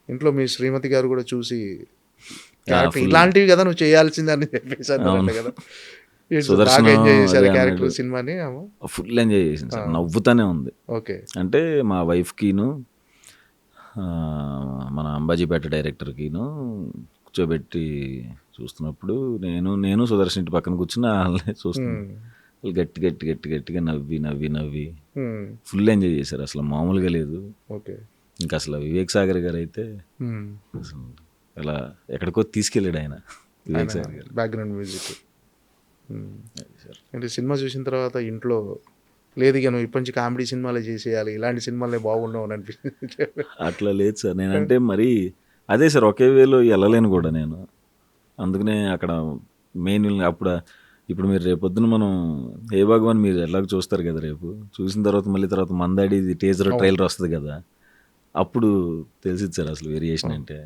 ఇంట్లో మీ శ్రీమతి గారు కూడా చూసి ఆ, క్యారెక్టర్ ఫుల్. ఇలాంటివి కదా నువ్వు చేయాల్సిందని చెప్పేసి అన్నారంట కదా. ఏంటి సార్, బాగా సుదర్శనం ఎంజాయ్ చేశారు అదే క్యారెక్టర్ అన్నాడు, సినిమాని? ఫుల్ ఎంజాయ్ చేసింది సార్, నవ్వుతానే ఉంది. ఓకే. అంటే మా వైఫ్కిను మన అంబాజీపేట డైరెక్టర్కిను కూర్చోబెట్టి చూస్తున్నప్పుడు నేను సుదర్శన్ ఇంటి పక్కన కూర్చుని వాళ్ళని చూస్తున్నాను. వాళ్ళు గట్టిగా నవ్వి ఫుల్ ఎంజాయ్ చేశారు, అసలు మామూలుగా లేదు. ఓకే. ఇంకా అసలు వివేక్ సాగర్ గారు అయితే అసలు అలా ఎక్కడికో తీసుకెళ్ళాడు ఆయన, వివేక్ సాగర్ గారు. Background music. అంటే సినిమా చూసిన తర్వాత ఇంట్లో లేదు ఇక నువ్వు ఇప్పటి నుంచి కామెడీ సినిమాలే చేసేయాలి, ఇలాంటి సినిమాలే బాగుండవు అని అనిపించింది? అట్లా లేదు సార్, నేనంటే మరి అదే సార్, ఒకే వేలో వెళ్ళలేను కూడా నేను. అందుకనే అక్కడ మెయిన్ అప్పుడు ఇప్పుడు మీరు రేపొద్దున మనం ఏ భగవాన్ మీరు ఎలాగ చూస్తారు కదా, రేపు చూసిన తర్వాత మళ్ళీ తర్వాత మందాడి టీజర్ ట్రైలర్ వస్తుంది కదా, అప్పుడు తెలిసిద్ది సార్ అసలు వేరియేషన్ అంటే.